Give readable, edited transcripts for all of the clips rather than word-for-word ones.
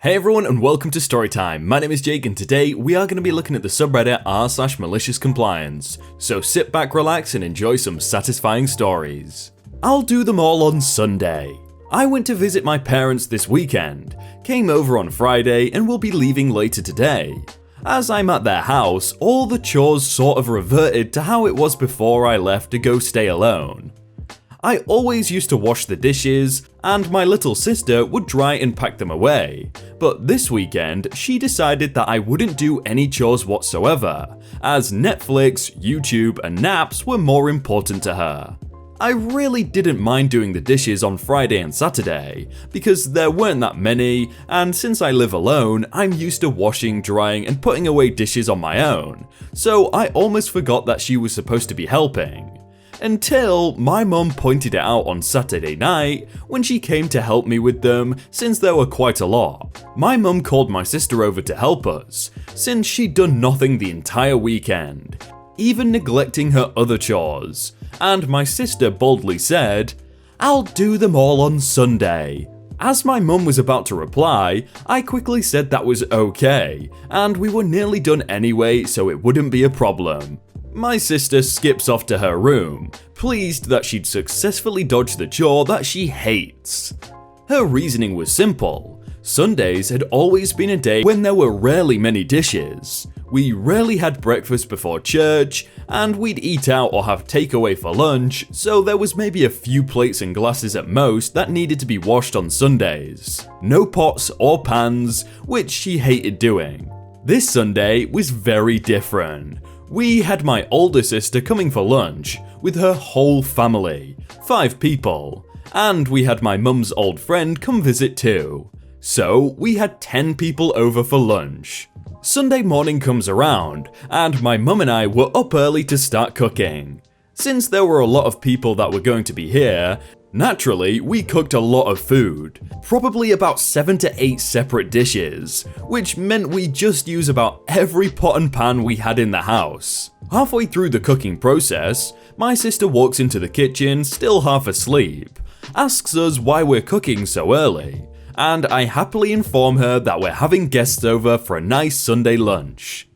Hey everyone and welcome to Storytime. My name is Jake and today we are going to be looking at the subreddit r/maliciouscompliance. So sit back, relax and enjoy some satisfying stories. I'll do them all on Sunday. I went to visit my parents this weekend, came over on Friday and will be leaving later today. As I'm at their house, all the chores sort of reverted to how it was before I left to go stay alone. I always used to wash the dishes, and my little sister would dry and pack them away, but this weekend she decided that I wouldn't do any chores whatsoever, as Netflix, YouTube and naps were more important to her. I really didn't mind doing the dishes on Friday and Saturday, because there weren't that many, and since I live alone, I'm used to washing, drying and putting away dishes on my own, so I almost forgot that she was supposed to be helping. Until my mum pointed it out on Saturday night when she came to help me with them, since there were quite a lot. My mum called my sister over to help us, since she'd done nothing the entire weekend, even neglecting her other chores, and my sister boldly said, "I'll do them all on Sunday." As my mum was about to reply, I quickly said that was okay, and we were nearly done anyway so it wouldn't be a problem. My sister skips off to her room, pleased that she'd successfully dodged the chore that she hates. Her reasoning was simple. Sundays had always been a day when there were rarely many dishes. We rarely had breakfast before church, and we'd eat out or have takeaway for lunch, so there was maybe a few plates and glasses at most that needed to be washed on Sundays. No pots or pans, which she hated doing. This Sunday was very different. We had my older sister coming for lunch with her whole family, 5 people, and we had my mum's old friend come visit too. So we had 10 people over for lunch. Sunday morning comes around, and my mum and I were up early to start cooking. Since there were a lot of people that were going to be here, naturally, we cooked a lot of food, probably about 7 to 8 separate dishes, which meant we just use about every pot and pan we had in the house. Halfway through the cooking process, my sister walks into the kitchen, still half asleep, asks us why we're cooking so early, and I happily inform her that we're having guests over for a nice Sunday lunch.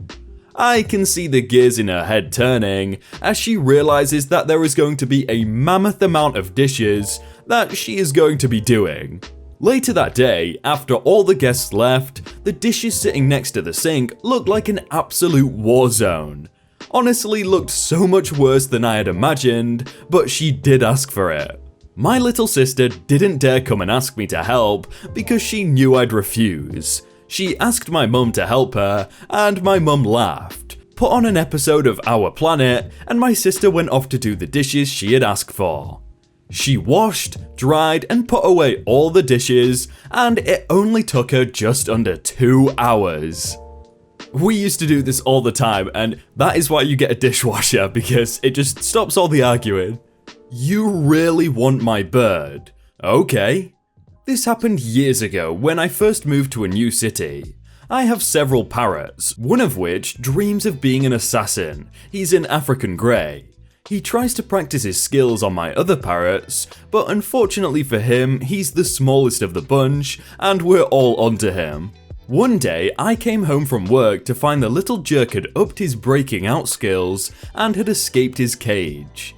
I can see the gears in her head turning as she realizes that there is going to be a mammoth amount of dishes that she is going to be doing. Later that day, after all the guests left, the dishes sitting next to the sink looked like an absolute war zone. Honestly, looked so much worse than I had imagined, but she did ask for it. My little sister didn't dare come and ask me to help because she knew I'd refuse. She asked my mum to help her, and my mum laughed, put on an episode of Our Planet, and my sister went off to do the dishes she had asked for. She washed, dried, and put away all the dishes, and it only took her just under 2 hours. We used to do this all the time, and that is why you get a dishwasher, because it just stops all the arguing. You really want my bird? Okay. This happened years ago when I first moved to a new city. I have several parrots, one of which dreams of being an assassin. He's an African grey. He tries to practice his skills on my other parrots, but unfortunately for him, he's the smallest of the bunch, and we're all onto him. One day, I came home from work to find the little jerk had upped his breaking out skills and had escaped his cage.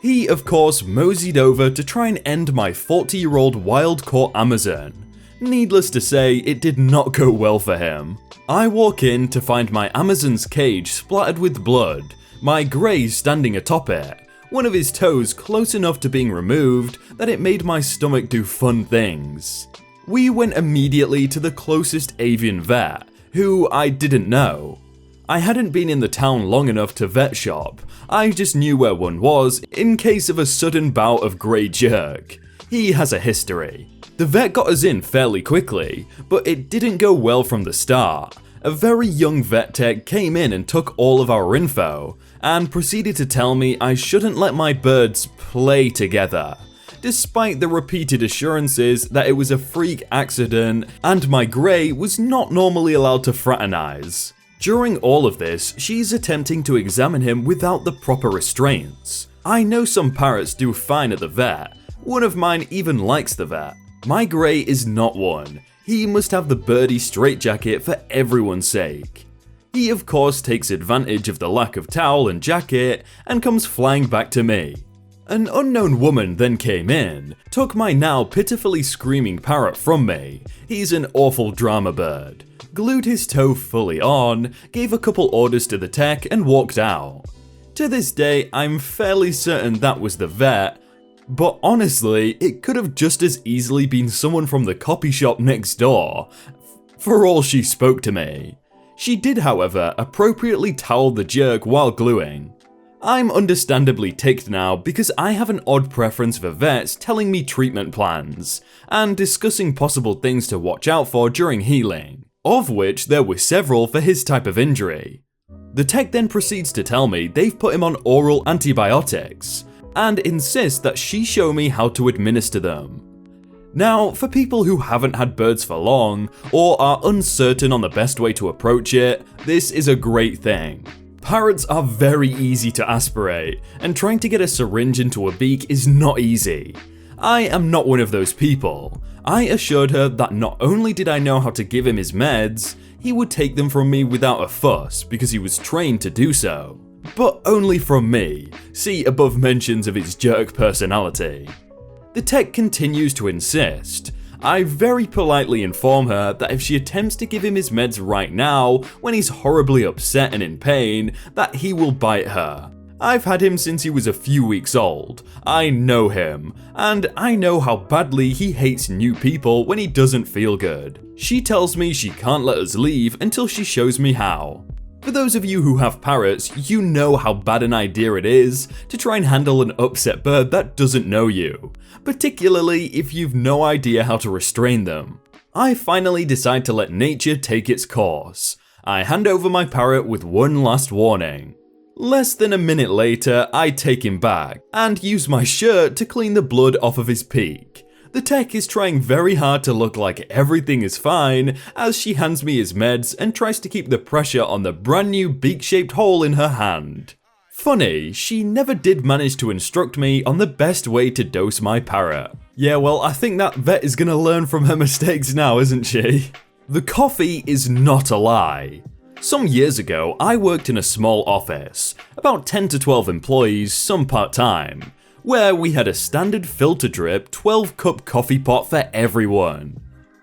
He, of course, moseyed over to try and end my 40-year-old wild-caught Amazon. Needless to say, it did not go well for him. I walk in to find my Amazon's cage splattered with blood, my grey standing atop it, one of his toes close enough to being removed that it made my stomach do fun things. We went immediately to the closest avian vet, who I didn't know. I hadn't been in the town long enough to vet shop, I just knew where one was in case of a sudden bout of grey jerk. He has a history. The vet got us in fairly quickly, but it didn't go well from the start. A very young vet tech came in and took all of our info, and proceeded to tell me I shouldn't let my birds play together, despite the repeated assurances that it was a freak accident and my grey was not normally allowed to fraternize. During all of this, she's attempting to examine him without the proper restraints. I know some parrots do fine at the vet. One of mine even likes the vet. My grey is not one. He must have the birdie straitjacket for everyone's sake. He of course takes advantage of the lack of towel and jacket and comes flying back to me. An unknown woman then came in, took my now pitifully screaming parrot from me, he's an awful drama bird, glued his toe fully on, gave a couple orders to the tech and walked out. To this day, I'm fairly certain that was the vet, but honestly, it could have just as easily been someone from the copy shop next door, for all she spoke to me. She did, however, appropriately towel the jerk while gluing. I'm understandably ticked now because I have an odd preference for vets telling me treatment plans, and discussing possible things to watch out for during healing, of which there were several for his type of injury. The tech then proceeds to tell me they've put him on oral antibiotics, and insists that she show me how to administer them. Now, for people who haven't had birds for long, or are uncertain on the best way to approach it, this is a great thing. Parrots are very easy to aspirate, and trying to get a syringe into a beak is not easy. I am not one of those people. I assured her that not only did I know how to give him his meds, he would take them from me without a fuss because he was trained to do so. But only from me, see above mentions of his jerk personality. The tech continues to insist. I very politely inform her that if she attempts to give him his meds right now, when he's horribly upset and in pain, that he will bite her. I've had him since he was a few weeks old, I know him, and I know how badly he hates new people when he doesn't feel good. She tells me she can't let us leave until she shows me how. For those of you who have parrots, you know how bad an idea it is to try and handle an upset bird that doesn't know you, particularly if you've no idea how to restrain them. I finally decide to let nature take its course. I hand over my parrot with one last warning. Less than a minute later, I take him back and use my shirt to clean the blood off of his peak. The tech is trying very hard to look like everything is fine as she hands me his meds and tries to keep the pressure on the brand new beak-shaped hole in her hand. Funny, she never did manage to instruct me on the best way to dose my parrot. Yeah, well, I think that vet is gonna learn from her mistakes now, isn't she? The coffee is not a lie. Some years ago, I worked in a small office, about 10 to 12 employees, some part-time, where we had a standard filter drip 12-cup coffee pot for everyone.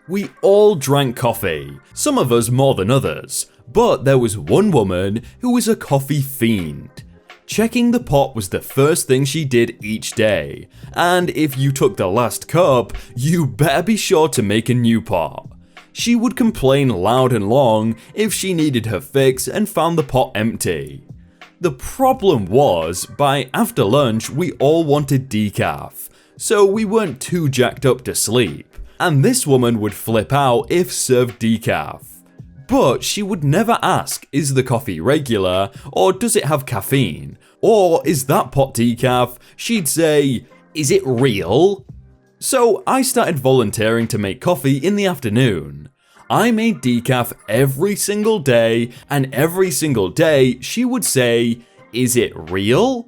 We all drank coffee, some of us more than others, but there was one woman who was a coffee fiend. Checking the pot was the first thing she did each day, and if you took the last cup, you better be sure to make a new pot. She would complain loud and long if she needed her fix and found the pot empty. The problem was, by after lunch we all wanted decaf, so we weren't too jacked up to sleep, and this woman would flip out if served decaf. But she would never ask, is the coffee regular, or does it have caffeine, or is that pot decaf? She'd say, is it real? So I started volunteering to make coffee in the afternoon. I made decaf every single day, and every single day she would say, is it real?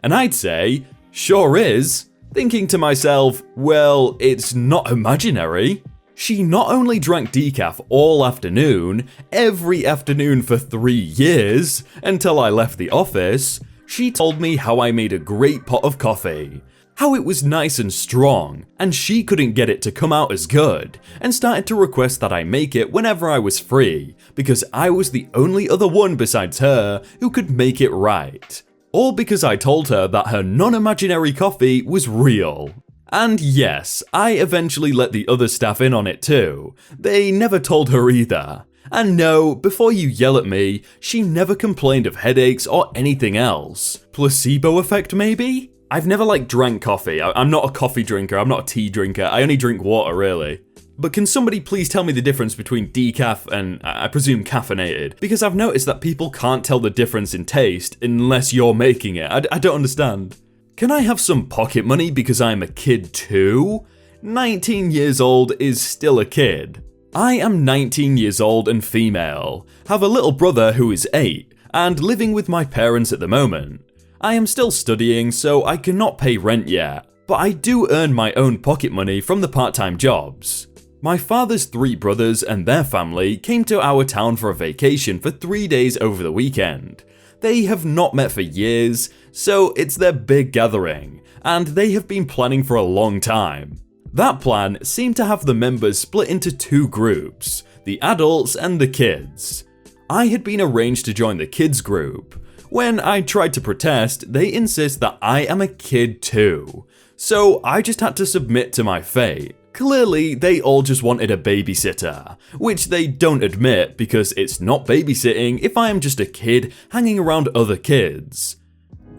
And I'd say, sure is, thinking to myself, well, it's not imaginary. She not only drank decaf all afternoon, every afternoon for 3 years, until I left the office, she told me how I made a great pot of coffee. How it was nice and strong, and she couldn't get it to come out as good, and started to request that I make it whenever I was free, because I was the only other one besides her who could make it right. All because I told her that her non-imaginary coffee was real. And yes, I eventually let the other staff in on it too. They never told her either. And no, before you yell at me, she never complained of headaches or anything else. Placebo effect maybe? I've never drank coffee. I'm not a coffee drinker, I'm not a tea drinker, I only drink water really. But can somebody please tell me the difference between decaf and, I presume, caffeinated? Because I've noticed that people can't tell the difference in taste unless you're making it. I don't understand. Can I have some pocket money because I'm a kid too? 19 years old is still a kid. I am 19 years old and female, have a little brother who is 8, and living with my parents at the moment. I am still studying, so I cannot pay rent yet, but I do earn my own pocket money from the part-time jobs. My father's 3 brothers and their family came to our town for a vacation for 3 days over the weekend. They have not met for years, so it's their big gathering, and they have been planning for a long time. That plan seemed to have the members split into 2 groups, the adults and the kids. I had been arranged to join the kids group. When I tried to protest, they insist that I am a kid too, so I just had to submit to my fate. Clearly, they all just wanted a babysitter, which they don't admit because it's not babysitting if I am just a kid hanging around other kids.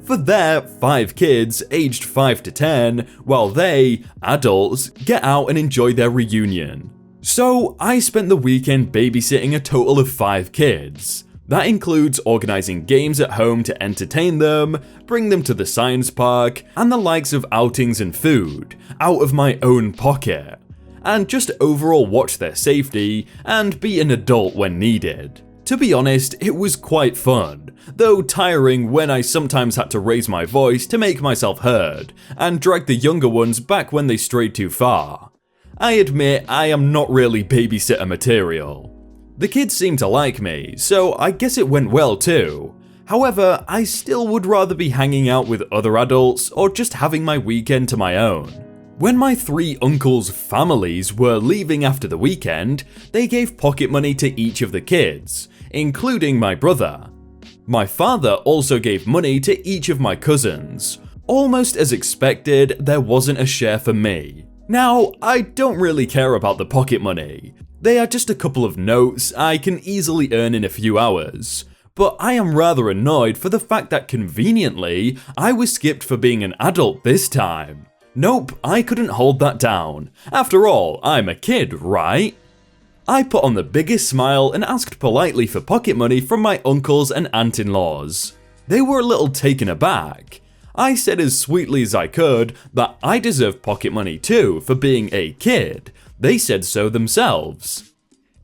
For their 5 kids aged 5 to 10, while they, adults, get out and enjoy their reunion. So I spent the weekend babysitting a total of 5 kids. That includes organising games at home to entertain them, bring them to the science park, and the likes of outings and food, out of my own pocket, and just overall watch their safety and be an adult when needed. To be honest, it was quite fun, though tiring when I sometimes had to raise my voice to make myself heard, and drag the younger ones back when they strayed too far. I admit I am not really babysitter material. The kids seemed to like me, so I guess it went well too. However, I still would rather be hanging out with other adults or just having my weekend to my own. When my 3 uncles' families were leaving after the weekend, they gave pocket money to each of the kids, including my brother. My father also gave money to each of my cousins. Almost as expected, there wasn't a share for me. Now, I don't really care about the pocket money. They are just a couple of notes I can easily earn in a few hours, but I am rather annoyed for the fact that conveniently, I was skipped for being an adult this time. Nope, I couldn't hold that down. After all, I'm a kid, right? I put on the biggest smile and asked politely for pocket money from my uncles and aunt-in-laws. They were a little taken aback. I said as sweetly as I could that I deserve pocket money too for being a kid. They said so themselves.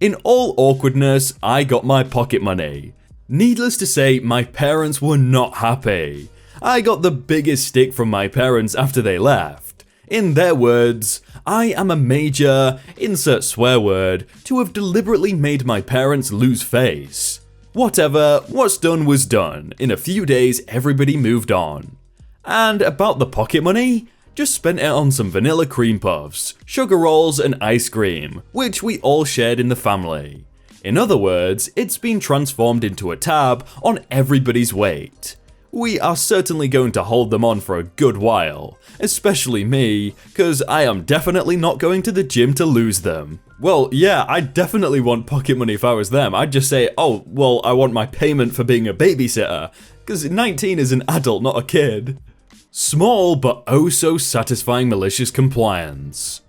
In all awkwardness, I got my pocket money. Needless to say, my parents were not happy. I got the biggest stick from my parents after they left. In their words, I am a major, insert swear word, to have deliberately made my parents lose face. Whatever, what's done was done. In a few days, everybody moved on. And about the pocket money? Just spent it on some vanilla cream puffs, sugar rolls and ice cream, which we all shared in the family. In other words, it's been transformed into a tab on everybody's weight. We are certainly going to hold them on for a good while, especially me, cause I am definitely not going to the gym to lose them. Well, yeah, I definitely want pocket money if I was them. I'd just say, oh, well, I want my payment for being a babysitter, cause 19 is an adult, not a kid. Small but oh so satisfying malicious compliance.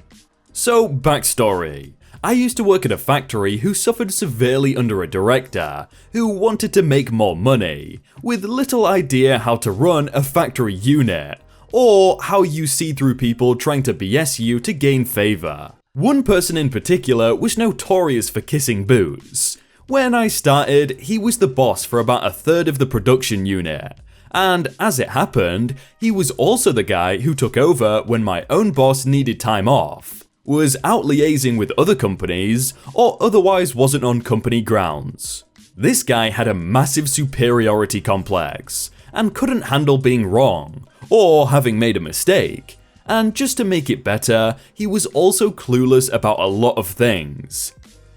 So, backstory. I used to work at a factory who suffered severely under a director who wanted to make more money, with little idea how to run a factory unit, or how you see through people trying to BS you to gain favour. One person in particular was notorious for kissing boots. When I started, he was the boss for about a third of the production unit. And as it happened, he was also the guy who took over when my own boss needed time off, was out liaising with other companies, or otherwise wasn't on company grounds. This guy had a massive superiority complex, and couldn't handle being wrong, or having made a mistake. And just to make it better, he was also clueless about a lot of things.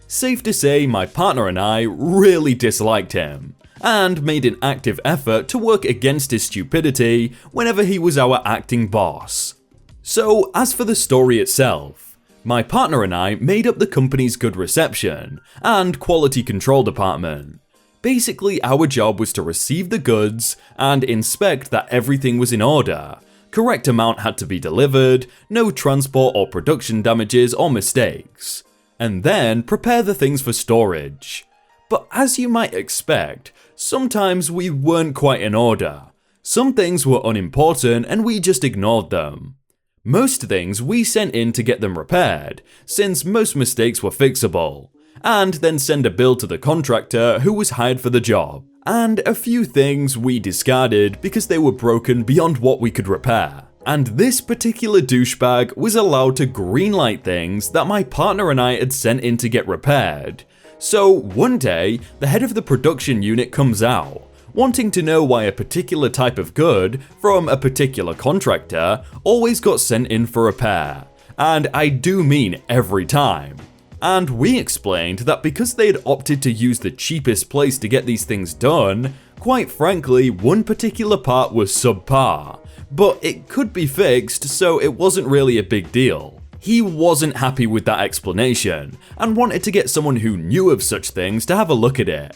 Safe to say, my partner and I really disliked him, and made an active effort to work against his stupidity whenever he was our acting boss. So, as for the story itself, my partner and I made up the company's good reception and quality control department. Basically, our job was to receive the goods and inspect that everything was in order, correct amount had to be delivered, no transport or production damages or mistakes, and then prepare the things for storage. But as you might expect, sometimes we weren't quite in order. Some things were unimportant and we just ignored them. Most things we sent in to get them repaired, since most mistakes were fixable, and then send a bill to the contractor who was hired for the job. And a few things we discarded because they were broken beyond what we could repair. And this particular douchebag was allowed to greenlight things that my partner and I had sent in to get repaired. So one day, the head of the production unit comes out, wanting to know why a particular type of good from a particular contractor always got sent in for repair. And I do mean every time. And we explained that because they had opted to use the cheapest place to get these things done, quite frankly, one particular part was subpar, but it could be fixed, so it wasn't really a big deal. He wasn't happy with that explanation, and wanted to get someone who knew of such things to have a look at it.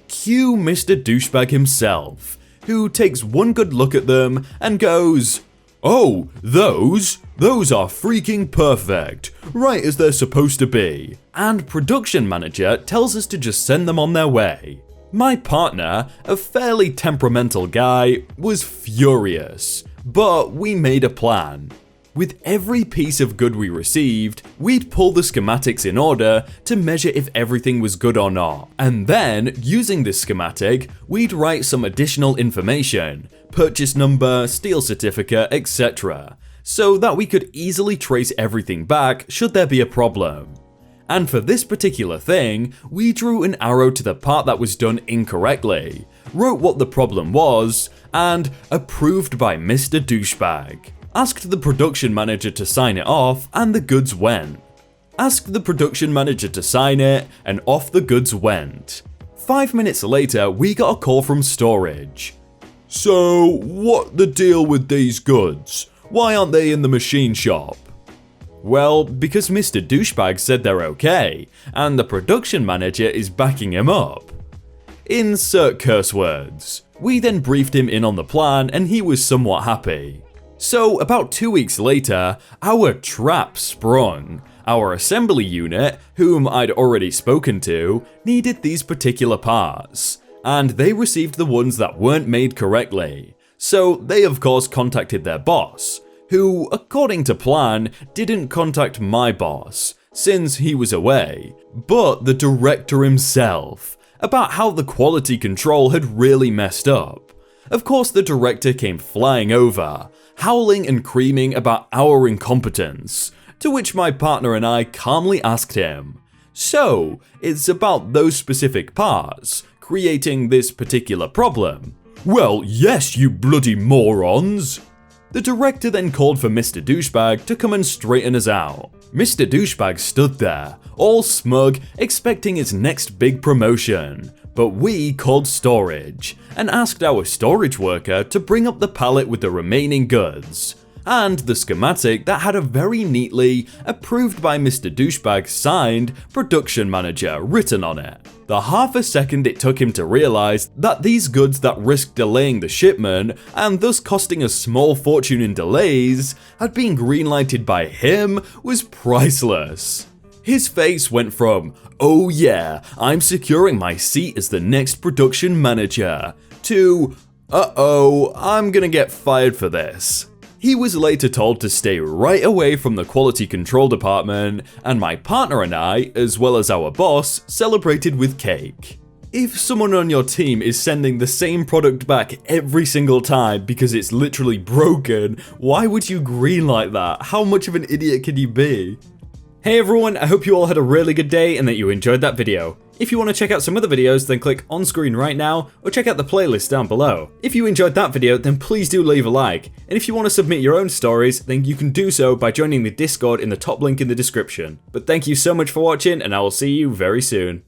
Cue Mr. Douchebag himself, who takes one good look at them and goes, "Oh, those are freaking perfect, right as they're supposed to be." And production manager tells us to just send them on their way. My partner, a fairly temperamental guy, was furious, but we made a plan. With every piece of good we received, we'd pull the schematics in order to measure if everything was good or not. And then, using this schematic, we'd write some additional information, purchase number, steel certificate, etc., so that we could easily trace everything back should there be a problem. And for this particular thing, we drew an arrow to the part that was done incorrectly, wrote what the problem was, and approved by Mr. Douchebag. Asked the production manager to sign it off, and the goods went. Asked the production manager to sign it, and off the goods went. 5 minutes later, we got a call from storage. "So, what the deal with these goods? Why aren't they in the machine shop?" Well, because Mr. Douchebag said they're okay, and the production manager is backing him up. Insert curse words. We then briefed him in on the plan, and he was somewhat happy. So, about 2 weeks later, our trap sprung. Our assembly unit, whom I'd already spoken to, needed these particular parts, and they received the ones that weren't made correctly. So, they of course contacted their boss, who, according to plan, didn't contact my boss, since he was away, but the director himself, about how the quality control had really messed up. Of course, the director came flying over, howling and screaming about our incompetence, to which my partner and I calmly asked him, "So, it's about those specific parts, creating this particular problem?" "Well, yes, you bloody morons!" The director then called for Mr. Douchebag to come and straighten us out. Mr. Douchebag stood there, all smug, expecting his next big promotion. But we called storage, and asked our storage worker to bring up the pallet with the remaining goods, and the schematic that had a very neatly, approved by Mr. Douchebag signed, production manager written on it. The half a second it took him to realize that these goods that risked delaying the shipment, and thus costing a small fortune in delays, had been greenlighted by him was priceless. His face went from, "Oh yeah, I'm securing my seat as the next production manager," to, "Uh-oh, I'm gonna get fired for this." He was later told to stay right away from the quality control department, and my partner and I, as well as our boss, celebrated with cake. If someone on your team is sending the same product back every single time because it's literally broken, why would you greenlight that? How much of an idiot can you be? Hey everyone, I hope you all had a really good day and that you enjoyed that video. If you want to check out some other videos, then click on screen right now, or check out the playlist down below. If you enjoyed that video, then please do leave a like, and if you want to submit your own stories, then you can do so by joining the Discord in the top link in the description. But thank you so much for watching, and I will see you very soon.